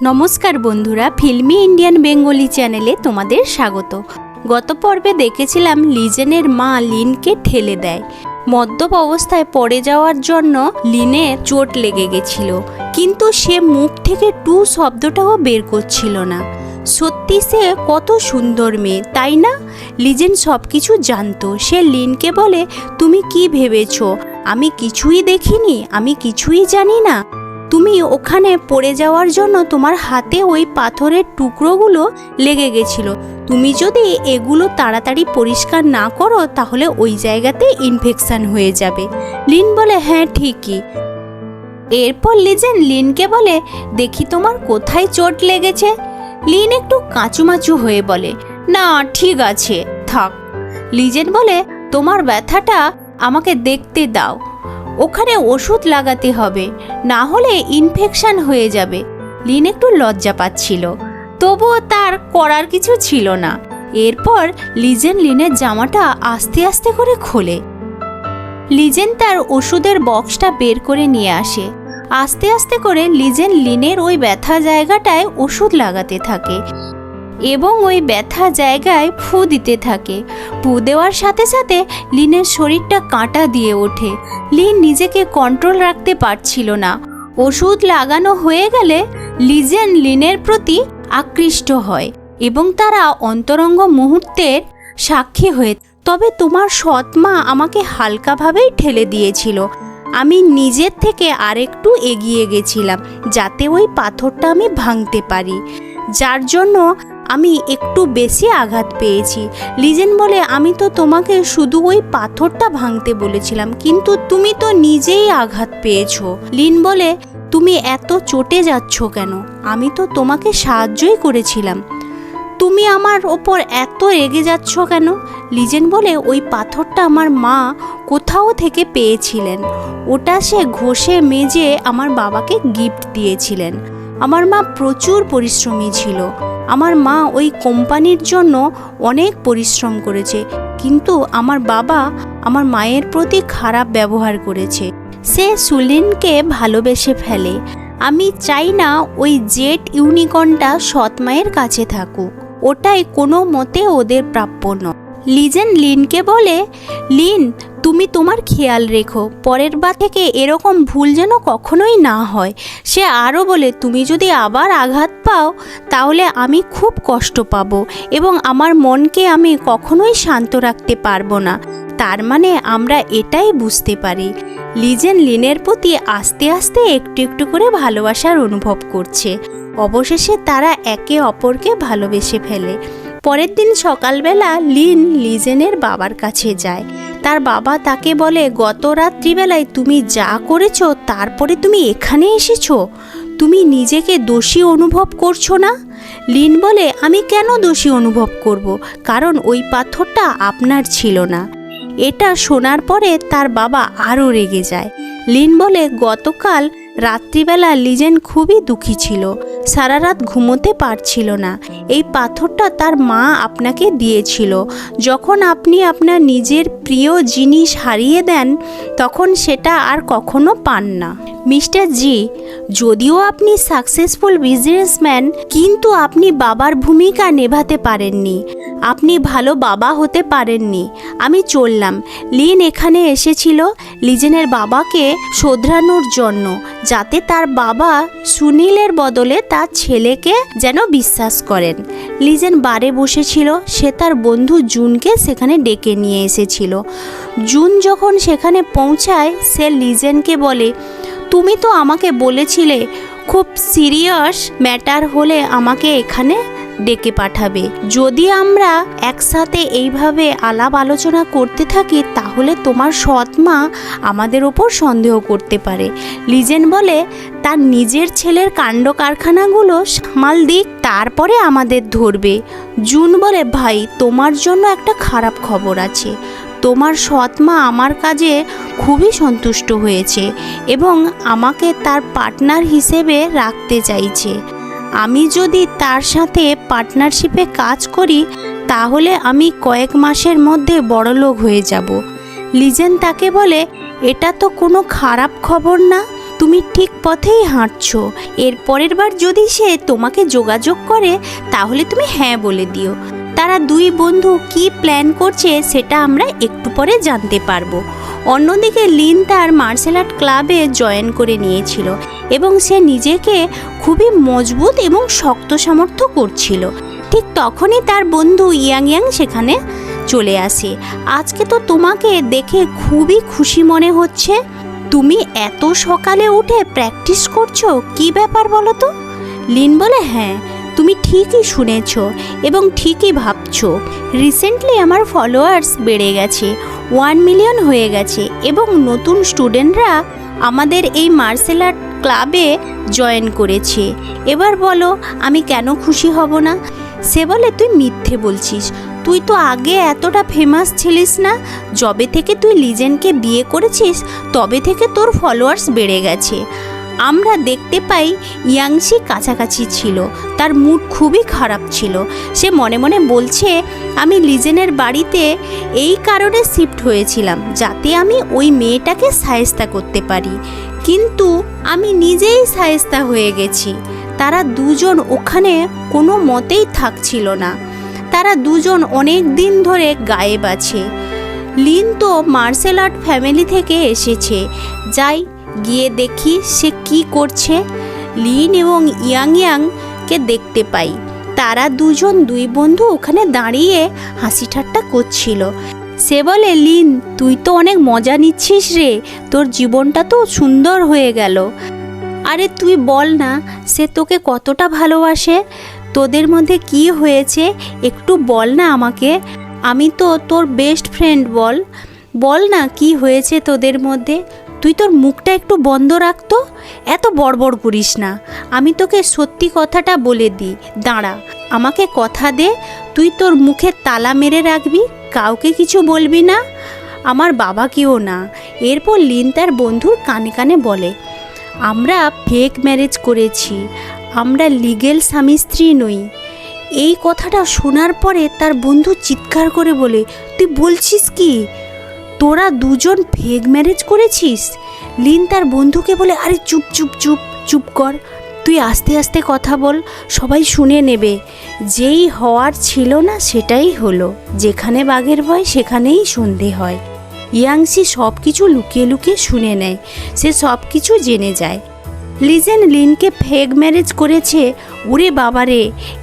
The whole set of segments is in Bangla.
নমস্কার বন্ধুরা, ফিল্মি ইন্ডিয়ান বেঙ্গলি চ্যানেলে তোমাদের স্বাগত। গত পর্বে দেখেছিলাম লিজেনের মা লিনকে ঠেলে দেয়। মদ্যপ অবস্থায় পড়ে যাওয়ার জন্য লিনের চোট লেগে গেছিল, কিন্তু সে মুখ থেকে টু শব্দটাও বের করছিল না। সত্যি সে কত সুন্দর মেয়ে, তাই না? লিজেন সব কিছু জানতো। সে লিনকে বলে, তুমি কি ভেবেছ আমি কিছুই দেখিনি, আমি কিছুই জানি না? তুমি ওখানে পড়ে যাওয়ার জন্য তোমার হাতে ওই পাথরের টুকরোগুলো লেগে গেছিল। তুমি যদি এগুলো তাড়াতাড়ি পরিষ্কার না করো তাহলে ওই জায়গাতে ইনফেকশন হয়ে যাবে। লিন বলে, হ্যাঁ ঠিকই। এরপর লিজেন লিনকে বলে, দেখি তোমার কোথায় চোট লেগেছে। লিন একটু কাঁচুমাচু হয়ে বলে, না ঠিক আছে থাক। লিজেন বলে, তোমার ব্যথাটা আমাকে দেখতে দাও, ওখানে ওষুধ লাগাতে হবে, না হলে ইনফেকশন হয়ে যাবে। লিন একটু লজ্জা পাচ্ছিল, তবুও তার করার কিছু ছিল না। এরপর লিজেন লিনের জামাটা আস্তে আস্তে করে খোলে। লিজেন তার ওষুধের বক্সটা বের করে নিয়ে আসে। আস্তে আস্তে করে লিজেন লিনের ওই ব্যথা জায়গাটায় ওষুধ লাগাতে থাকে এবং ওই ব্যথা জায়গায় ফু দিতে থাকে। ফু দেওয়ার সাথে সাথে লিনের শরীরটা কাঁটা দিয়ে ওঠে। লিন নিজেকে কন্ট্রোল রাখতে পারছিল না। ওষুধ লাগানো হয়ে গেলে লিজেন লিনের প্রতি আকৃষ্ট হয় এবং তারা অন্তরঙ্গ মুহূর্তের সাক্ষী হয়ে। তবে তোমার সৎ মা আমাকে হালকাভাবেই ঠেলে দিয়েছিল। আমি নিজের থেকে আরেকটু এগিয়ে গেছিলাম যাতে ওই পাথরটা আমি ভাঙতে পারি, যার জন্য আমি একটু বেশি আঘাত পেয়েছি। লিজেন বলে, আমি তো তোমাকে শুধু ওই পাথরটা ভাঙতে বলেছিলাম, কিন্তু তুমি তো নিজেই আঘাত পেয়েছো। লিন বলে, তুমি এত চটে যাচ্ছ কেন? আমি তো তোমাকে সাহায্যই করেছিলাম, তুমি আমার ওপর এত রেগে যাচ্ছ কেন? লিজেন বলে, ওই পাথরটা আমার মা কোথাও থেকে পেয়েছিলেন। ওটা সে ঘষে মেজে আমার বাবাকে গিফট দিয়েছিলেন। আমার মা প্রচুর পরিশ্রমী ছিল। আমার মা ওই কোম্পানির জন্য অনেক পরিশ্রম করেছে, কিন্তু আমার বাবা আমার মায়ের প্রতি খারাপ ব্যবহার করেছে। সে সুলিনকে ভালোবেসে ফেলে। আমি চাই না ওই জেট ইউনিকর্নটা সৎ মায়ের কাছে থাকুক, ওটাই কোনো মতে ওদের প্রাপ্য নয়। লিজেন লিনকে বলে, লিন তুমি তোমার খেয়াল রেখো, পরের বার থেকে এরকম ভুল যেন কখনোই না হয়। সে আরও বলে, তুমি যদি আবার আঘাত পাও তাহলে আমি খুব কষ্ট পাবো এবং আমার মনকে আমি কখনোই শান্ত রাখতে পারবো না। তার মানে আমরা এটাই বুঝতে পারি লিজেন লিনের প্রতি আস্তে আস্তে একটু একটু করে ভালোবাসার অনুভব করছে। অবশেষে তারা একে অপরকে ভালোবেসে ফেলে। পরের দিন সকালবেলা লিন লিজেনের বাবার কাছে যায়। তার বাবা তাকে বলে, গত রাত্রিবেলায় তুমি যা করেছো তারপরে তুমি এখানে এসেছো, তুমি নিজেকে দোষী অনুভব করছো না? লিন বলে, আমি কেন দোষী অনুভব করব, কারণ ওই পাথরটা আপনার ছিল না। এটা শোনার পরে তার বাবা আরও রেগে যায়। লিন বলে, গতকাল রাত্রিবেলা লিজেন খুবই দুঃখী ছিল, সারা রাত ঘুমোতে পারছিল না। এই পাথরটা তার মা আপনাকে দিয়েছিল। যখন আপনি আপনার নিজের প্রিয় জিনিস হারিয়ে দেন তখন সেটা আর কখনো পান না। মিস্টার জি, যদিও আপনি সাকসেসফুল বিজনেসম্যান, কিন্তু আপনি বাবার ভূমিকা নেভাতে পারেননি, আপনি ভালো বাবা হতে পারেননি। আমি চললাম। লিন এখানে এসেছিল লিজেনের বাবাকে শোধরানোর জন্য, যাতে তার বাবা সুনীলের বদলে তার ছেলেকে যেন বিশ্বাস করেন। লিজেন বারে বসেছিল। সে তার বন্ধু জুনকে সেখানে ডেকে নিয়ে এসেছিল। জুন যখন সেখানে পৌঁছায় সে লিজেনকে বলে, তুমি তো আমাকে বলেছিলে খুব সিরিয়াস ম্যাটার হলে আমাকে এখানে ডেকে পাঠাবে। যদি আমরা একসাথে এইভাবে আলাপ আলোচনা করতে থাকি তাহলে তোমার সৎ মা আমাদের ওপর সন্দেহ করতে পারে। লিজেন বলে, তার নিজের ছেলের কাণ্ড কারখানাগুলো সামাল দিক, তারপরে আমাদের ধরবে। জুন বলে, ভাই তোমার জন্য একটা খারাপ খবর আছে। তোমার সৎ মা আমার কাজে খুবই সন্তুষ্ট হয়েছে এবং আমাকে তার পার্টনার হিসেবে রাখতে চাইছে। আমি যদি তার সাথে পার্টনারশিপে কাজ করি তাহলে আমি কয়েক মাসের মধ্যে বড়লোক হয়ে যাব। লিজেন তাকে বলে, এটা তো কোনো খারাপ খবর না, তুমি ঠিক পথেই হাঁটছো। এর পরের বার যদি সে তোমাকে যোগাযোগ করে তাহলে তুমি হ্যাঁ বলে দিও। তারা দুই বন্ধু কি প্ল্যান করছে সেটা আমরা একটু পরে জানতে পারবো। অন্যদিকে লিন তার মার্শাল আর্ট ক্লাবে জয়েন করে নিয়েছিল এবং সে নিজেকে খুবই মজবুত এবং শক্ত সামর্থ্য করছিল। ঠিক তখনই তার বন্ধু ইয়াং ইয়াং সেখানে চলে আসে। আজকে তো তোমাকে দেখে খুবই খুশি মনে হচ্ছে। তুমি এত সকালে উঠে প্র্যাকটিস করছো, কি ব্যাপার বলো তো? লিন বলে, হ্যাঁ তুমি ঠিকই শুনেছ এবং ঠিকই ভাবছো। রিসেন্টলি আমার ফলোয়ার্স বেড়ে গেছে, 1 মিলিয়ন হয়ে গেছে এবং নতুন স্টুডেন্টরা আমাদের এই মার্শাল আর্ট ক্লাবে জয়েন করেছে। এবার বলো আমি কেন খুশি হব না? সে বলে, তুই মিথ্যে বলছিস। তুই তো আগে এতটা ফেমাস ছিলিস না। যবে থেকে তুই লিজেনকে বিয়ে করেছিস তবে থেকে তোর ফলোয়ার্স বেড়ে গেছে। আমরা দেখতে পাই ইয়াংশি কাছাকাছি ছিল, তার মুড খুবই খারাপ ছিল। সে মনে মনে বলছে, আমি লিজেনের বাড়িতে এই কারণে শিফট হয়েছিলাম যাতে আমি ওই মেয়েটাকে শায়েস্তা করতে পারি, কিন্তু আমি নিজেই শায়েস্তা হয়ে গেছি। তারা দুজন ওখানে কোনো মতেই থাকছিল না। তারা দুজন অনেক দিন ধরে গায়েব আছে। লিন তো মার্শাল আর্ট ফ্যামিলি থেকে এসেছে, যাই গিয়ে দেখি সে কি করছে। লিন এবং ইয়াং ইয়াংকে দেখতে পাই। তারা দুই বন্ধু ওখানে দাঁড়িয়ে হাসি ঠাট্টা করছিল। সে বলে, লিন তুই তো অনেক মজা নিচ্ছিস রে, তোর জীবনটা তো সুন্দর হয়ে গেল। আরে তুই বল না, সে তোকে কতটা ভালোবাসে। তোদের মধ্যে কি হয়েছে একটু বল না আমাকে। আমি তো তোর বেস্ট ফ্রেন্ড, বল না কি হয়েছে তোদের মধ্যে। তুই তোর মুখটা একটু বন্ধ রাখতো, এত বড়বড় করিস না। আমি তোকে সত্যি কথাটা বলে দিই, দাঁড়া, আমাকে কথা দে, তুই তোর মুখে তালা মেরে রাখবি, কাউকে কিছু বলবি না, আমার বাবাকেও না। এরপর লিন তার বন্ধুর কানে কানে বলে, আমরা ফেক ম্যারেজ করেছি, আমরা লিগেল স্বামী স্ত্রী নই। এই কথাটা শোনার পরে তার বন্ধু চিৎকার করে বলে, তুই বলছিস কি, তোরা দুজন ফেক ম্যারেজ করেছিস? লিন তার বন্ধুকে বলে, আরে চুপ চুপ চুপ চুপ কর, তুই আস্তে আস্তে কথা বল, সবাই শুনে নেবে। যেই হওয়ার ছিল না সেটাই হলো, যেখানে বাঘের ভয় সেখানেই সন্ধে হয়। ইয়াংশি সব কিছু লুকিয়ে লুকিয়ে শুনে নেয়, সে সব কিছু জেনে যায়। লিজেন লিনকে ফেক ম্যারেজ করেছে। ওরে বাবারে,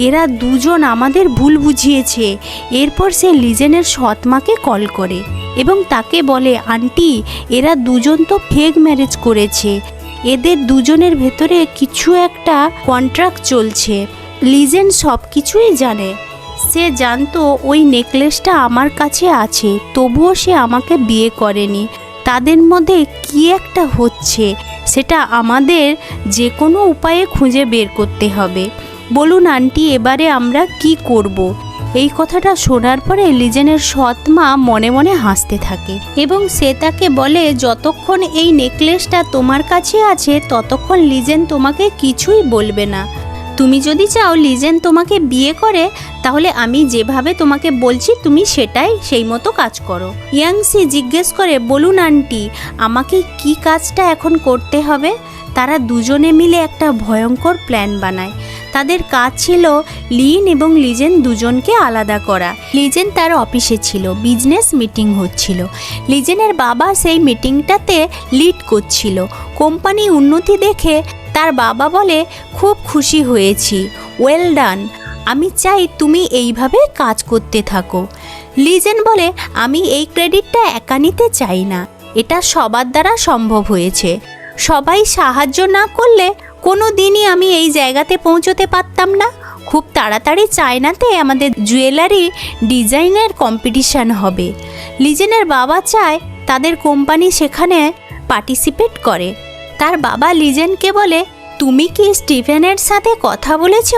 এরা দুজন আমাদের ভুল বুঝিয়েছে। এরপর সে লিজেনের সৎমাকে কল করে এবং তাকে বলে, আন্টি এরা দুজন তো ফেক ম্যারেজ করেছে, এদের দুজনের ভেতরে কিছু একটা কন্ট্রাক্ট চলছে। লিজেন সব কিছুই জানে। সে জানতো ওই নেকলেসটা আমার কাছে আছে, তবুও সে আমাকে বিয়ে করেনি। তাদের মধ্যে কি একটা হচ্ছে, সেটা আমাদের যে কোনো উপায়ে খুঁজে বের করতে হবে। বলুন আন্টি, এবারে আমরা কি করব? এই কথাটা শোনার পরে লিজেনের সৎ মা মনে মনে হাসতে থাকে এবং সে তাকে বলে, যতক্ষণ এই নেকলেসটা তোমার কাছে আছে ততক্ষণ লিজেন তোমাকে কিছুই বলবে না। তুমি যদি চাও লিজেন তোমাকে বিয়ে করে, তাহলে আমি যেভাবে তোমাকে বলছি তুমি সেটাই সেই মতো কাজ করো। ইয়াংশি জিজ্ঞেস করে, বলুন আন্টি, আমাকে কি কাজটা এখন করতে হবে? তারা দুজনে মিলে একটা ভয়ঙ্কর প্ল্যান বানায়। তাদের কাজ ছিল লিন এবং লিজেন দুজনকে আলাদা করা। লিজেন তার অফিসে ছিল, বিজনেস মিটিং হচ্ছিল। লিজেনের বাবা সেই মিটিংটাতে লিড করছিল। কোম্পানি উন্নতি দেখে তার বাবা বলে, খুব খুশি হয়েছি, ওয়েল ডান, আমি চাই তুমি এইভাবে কাজ করতে থাকো। লিজেন বলে, আমি এই ক্রেডিটটা একা নিতে চাই না, এটা সবার দ্বারা সম্ভব হয়েছে। সবাই সাহায্য না করলে কোনো দিনই আমি এই জায়গাতে পৌঁছতে পারতাম না। খুব তাড়াতাড়ি চায়নাতে আমাদের জুয়েলারি ডিজাইনের কম্পিটিশান হবে। লিজেনের বাবা চায় তাদের কোম্পানি সেখানে পার্টিসিপেট করে। তার বাবা লিজেনকে বলে, তুমি কি স্টিফেনের সাথে কথা বলেছ?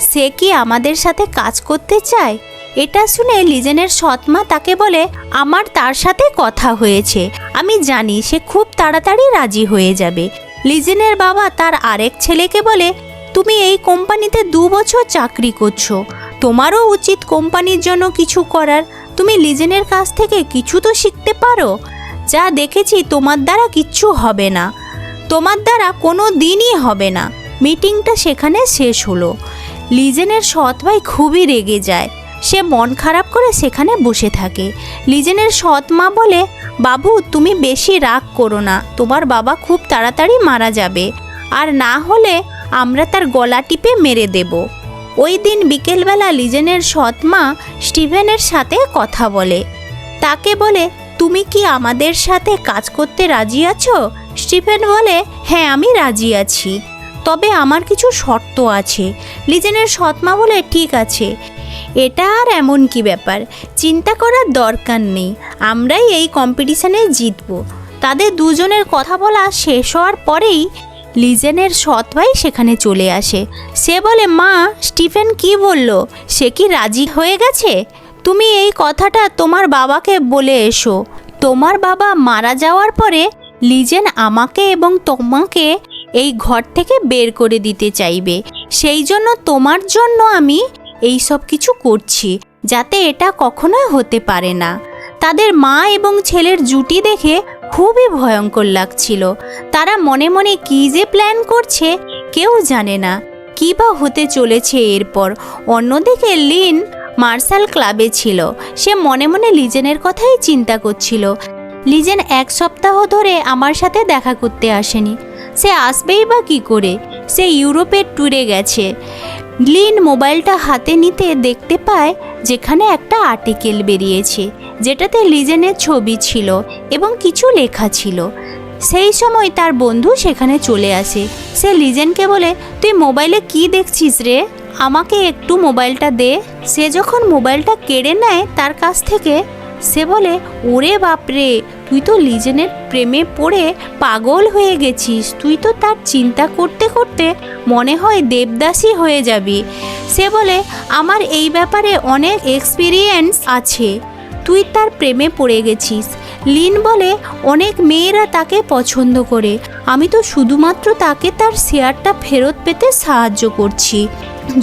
সে কি আমাদের সাথে কাজ করতে চায়? এটা শুনে লিজেনের সৎমা তাকে বলে, আমার তার সাথে কথা হয়েছে, আমি জানি সে খুব তাড়াতাড়ি রাজি হয়ে যাবে। লিজেনের বাবা তার আরেক ছেলেকে বলে, তুমি এই কোম্পানিতে 2 বছর চাকরি করছো, তোমারও উচিত কোম্পানির জন্য কিছু করার। তুমি লিজেনের কাছ থেকে কিছু তো শিখতে পারো। যা দেখেছি তোমার দ্বারা কিচ্ছু হবে না, তোমার দ্বারা কোনো দিনই হবে না। মিটিংটা সেখানে শেষ হলো। লিজেনের সৎ ভাই খুবই রেগে যায়। সে মন খারাপ করে সেখানে বসে থাকে। লিজেনের সৎ মা বলে, বাবু তুমি বেশি রাগ করো না, তোমার বাবা খুব তাড়াতাড়ি মারা যাবে, আর না হলে আমরা তার গলা টিপে মেরে দেব। ওই দিন বিকেলবেলা লিজেনের সৎ মা স্টিফেনের সাথে কথা বলে। তাকে বলে, তুমি কি আমাদের সাথে কাজ করতে রাজি আছো? স্টিফেন বলে, হ্যাঁ আমি রাজি আছি, তবে আমার কিছু শর্ত আছে। লিজেনের সৎ মা বলে, ঠিক আছে, এটা আর এমন কি ব্যাপার, চিন্তা করার দরকার নেই, আমরাই এই কম্পিটিশনে জিতব। তাদের দুজনের কথা বলা শেষ হওয়ার পরেই লিজেনের সৎ ভাই সেখানে চলে আসে। সে বলে, মা স্টিফেন কি বলল? সে কি রাজি হয়ে গেছে? তুমি এই কথাটা তোমার বাবাকে বলে এসো। তোমার বাবা মারা যাওয়ার পরে লিজেন আমাকে এবং তোমাকে এই ঘর থেকে বের করে দিতে চাইবে, সেই জন্য তোমার জন্য আমি এই সব কিছু করছি, যাতে এটা কখনোই হতে পারে না। তাদের মা এবং ছেলের জুটি দেখে খুবই ভয়ঙ্কর লাগছিল। তারা মনে মনে কী যে প্ল্যান করছে কেউ জানে না, কী বা হতে চলেছে এরপর। অন্যদিকে লিন মার্শাল ক্লাবে ছিল। সে মনে মনে লিজেনের কথাই চিন্তা করছিল। লিজেন 1 সপ্তাহ ধরে আমার সাথে দেখা করতে আসেনি, সে আসবেই বা কী করে? সে ইউরোপের ট্যুরে গেছে। লিন মোবাইলটা হাতে নিতে দেখতে পায় যেখানে একটা আর্টিকেল বেরিয়েছে, যেটাতে লিজেনের ছবি ছিল এবং কিছু লেখা ছিল। সেই সময় তার বন্ধু সেখানে চলে আসে। সে লিজেনকে বলে, তুই মোবাইলে কি দেখছিস রে? আমাকে একটু মোবাইলটা দে। সে যখন মোবাইলটা কেড়ে নেয় তার কাছ থেকে, সে বলে, ওরে বাপরে, তুই তো লিজেনের প্রেমে পড়ে পাগল হয়ে গেছিস। তুই তো তার চিন্তা করতে করতে মনে হয় দেবদাসী হয়ে যাবি। সে বলে, আমার এই ব্যাপারে অনেক এক্সপিরিয়েন্স আছে, তুই তার প্রেমে পড়ে গেছিস। লিন বলে, অনেক মেয়েরা তাকে পছন্দ করে, আমি তো শুধুমাত্র তাকে তার শেয়ারটা ফেরত পেতে সাহায্য করছি।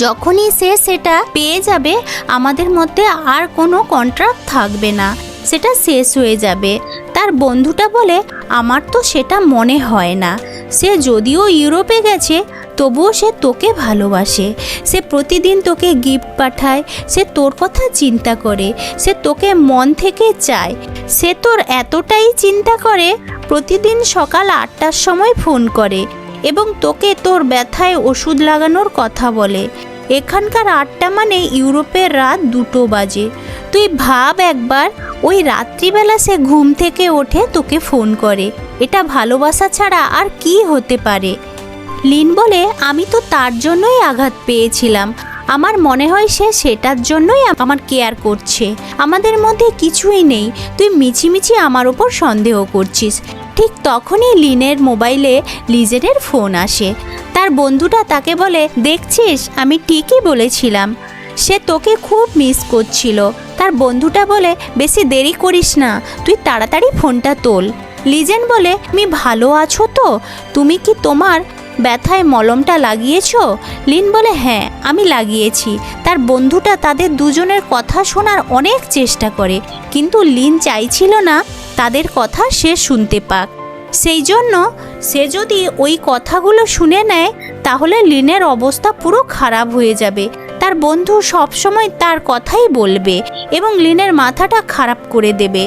যখনই সে সেটা পেয়ে যাবে আমাদের মধ্যে আর কোনো কন্ট্রাক্ট থাকবে না, সেটা শেষ হয়ে যাবে। তার বন্ধুটা বলে, আমার তো সেটা মনে হয় না। সে যদিও ইউরোপে গেছে তবুও সে তোকে ভালোবাসে, সে প্রতিদিন তোকে গিফট পাঠায়, সে তোর কথা চিন্তা করে, সে তোকে মন থেকে চায়। সে তোর এতটাই চিন্তা করে, প্রতিদিন সকাল 8টার সময় ফোন করে এবং তোকে তোর ব্যথায় ওষুধ লাগানোর কথা বলে। এখানকার 8টা মানে ইউরোপের রাত 2টো বাজে। তুই ভাব একবার, ওই রাত্রিবেলা সে ঘুম থেকে ওঠে তোকে ফোন করে। এটা ভালোবাসা ছাড়া আর কি হতে পারে? লিন বলে, আমি তো তার জন্যই আঘাত পেয়েছিলাম, আমার মনে হয় সে সেটার জন্যই আমার কেয়ার করছে। আমাদের মধ্যে কিছুই নেই, তুই মিছিমিছি আমার ওপর সন্দেহ করছিস। ঠিক তখনই লিনের মোবাইলে লিজেনের ফোন আসে। তার বন্ধুটা তাকে বলে, দেখছিস আমি ঠিকই বলেছিলাম, সে তোকে খুব মিস করছিল। তার বন্ধুটা বলে, বেশি দেরি করিস না, তুই তাড়াতাড়ি ফোনটা তোল। লিজেন বলে, তুমি ভালো আছো তো? তুমি কি তোমার ব্যথায় মলমটা লাগিয়েছো? লিন বলে, হ্যাঁ আমি লাগিয়েছি। তার বন্ধুটা তাদের দুজনের কথা শোনার অনেক চেষ্টা করে, কিন্তু লিন চাইছিল না তাদের কথা সে শুনতে পাক। সেই জন্য সে যদি ওই কথাগুলো শুনে নেয় তাহলে লিনের অবস্থা পুরো খারাপ হয়ে যাবে। তার বন্ধু সবসময় তার কথাই বলবে এবং লিনের মাথাটা খারাপ করে দেবে।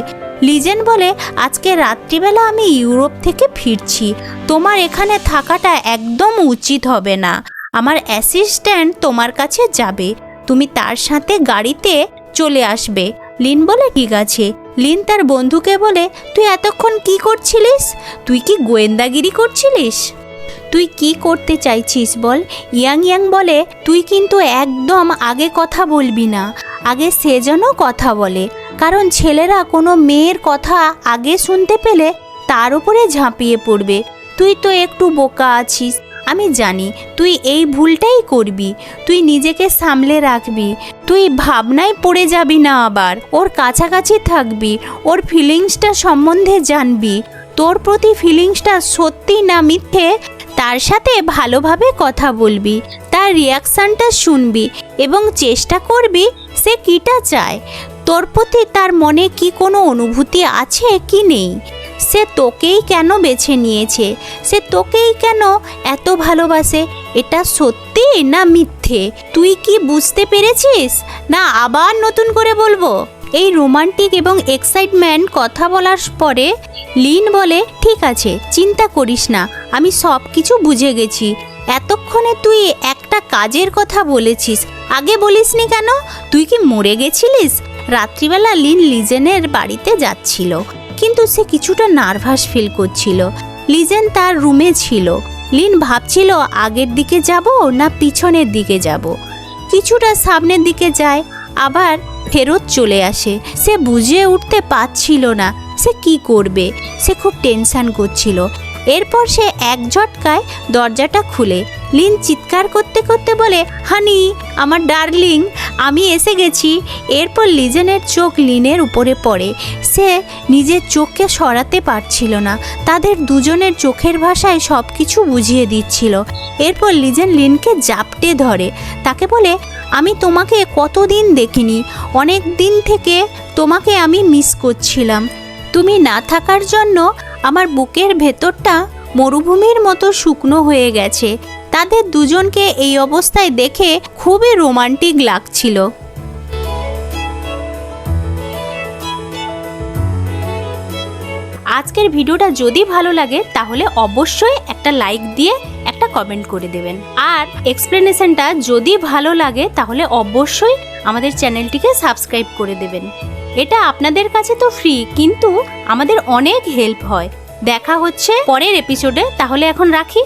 লিজেন বলে, আজকে রাত্রিবেলা আমি ইউরোপ থেকে ফিরছি, তোমার এখানে থাকাটা একদম উচিত হবে না। আমার অ্যাসিস্ট্যান্ট তোমার কাছে যাবে, তুমি তার সাথে গাড়িতে চলে আসবে। লিন বলে, ঠিক আছে। লিন তার বন্ধুকে বলে, তুই এতক্ষণ কি করছিলিস? তুই কি গোয়েন্দাগিরি করছিলিস? তুই কি করতে চাইছিস বল? ইয়াং বলে, তুই কিন্তু একদম আগে কথা বলবি না, আগে সে যেন কথা বলে, কারণ ছেলেরা কোনো মেয়ের কথা আগে শুনতে পেলে তার উপরে ঝাঁপিয়ে পড়বে। তুই তো একটু বোকা আছিস, আমি জানি তুই এই ভুলটাই করবি। তুই নিজেকে সামলে রাখবি, তুই ভাবনায় পড়ে যাবি না, আবার ওর কাছাকাছি থাকবি, ওর ফিলিংসটা সম্বন্ধে জানবি, তোর প্রতি ফিলিংসটা সত্যি না মিথ্যে তার সাথে ভালোভাবে কথা বলবি, তার রিয়াকশানটা শুনবি এবং চেষ্টা করবি সে কীটা চায়, তোর প্রতি তার মনে কি কোনো অনুভূতি আছে কি নেই। সে তোকেই কেন বেছে নিয়েছে, সে তোকেই কেন এত ভালোবাসে, এটা সত্যি না মিথ্যে, তুই কি বুঝতে পেরেছিস, না আবার নতুন করে বলবো? এই রোমান্টিক এবং এক্সাইটমেন্ট কথা বলার পরে লিন বলে, ঠিক আছে, চিন্তা করিস না, আমি সব কিছু বুঝে গেছি। এতক্ষণে তুই একটা কাজের কথা বলেছিস, আগে বলিসনি কেন? তুই কি মরে গেছিলিস? রাত্রিবেলা লিন লিজেনের বাড়িতে যাচ্ছিল, কিন্তু সে কিছুটা নার্ভাস ফিল করছিল। লিজেন তার রুমে ছিল। লিন ভাবছিল আগের দিকে যাব না পিছনের দিকে যাব। কিছুটা সামনের দিকে যায়, আবার ফেরত চলে আসে। সে বুঝে উঠতে পারছিল না সে কি করবে। সে খুব টেনশন করছিল। এরপর সে এক ঝটকায় দরজাটা খুলে লিন চিৎকার করতে করতে বলে, হানি, আমার ডার্লিং, আমি এসে গেছি। এরপর লিজেনের চোখ লিনের উপরে পড়ে। সে নিজের চোখকে সরাতে পারছিল না। তাদের দুজনের চোখের ভাষায় সব কিছু বুঝিয়ে দিচ্ছিল। এরপর লিজেন লিনকে জাপটে ধরে, তাকে বলে, আমি তোমাকে কতদিন দেখিনি, অনেক দিন থেকে তোমাকে আমি মিস করছিলাম। তুমি না থাকার জন্য আমার বুকের ভেতরটা মরুভূমির মতো শুকনো হয়ে গেছে। তাদের দুজনকে এই অবস্থায় দেখে খুবই রোমান্টিক লাগছিল। আজকের ভিডিওটা যদি ভালো লাগে তাহলে অবশ্যই একটা লাইক দিয়ে একটা কমেন্ট করে দেবেন। আর এক্সপ্লেনেশনটা যদি ভালো লাগে তাহলে অবশ্যই আমাদের চ্যানেলটিকে সাবস্ক্রাইব করে দেবেন। এটা আপনাদের কাছে তো ফ্রি, কিন্তু আমাদের অনেক হেল্প হয়। দেখা হচ্ছে পরের এপিসোডে, তাহলে এখন রাখি।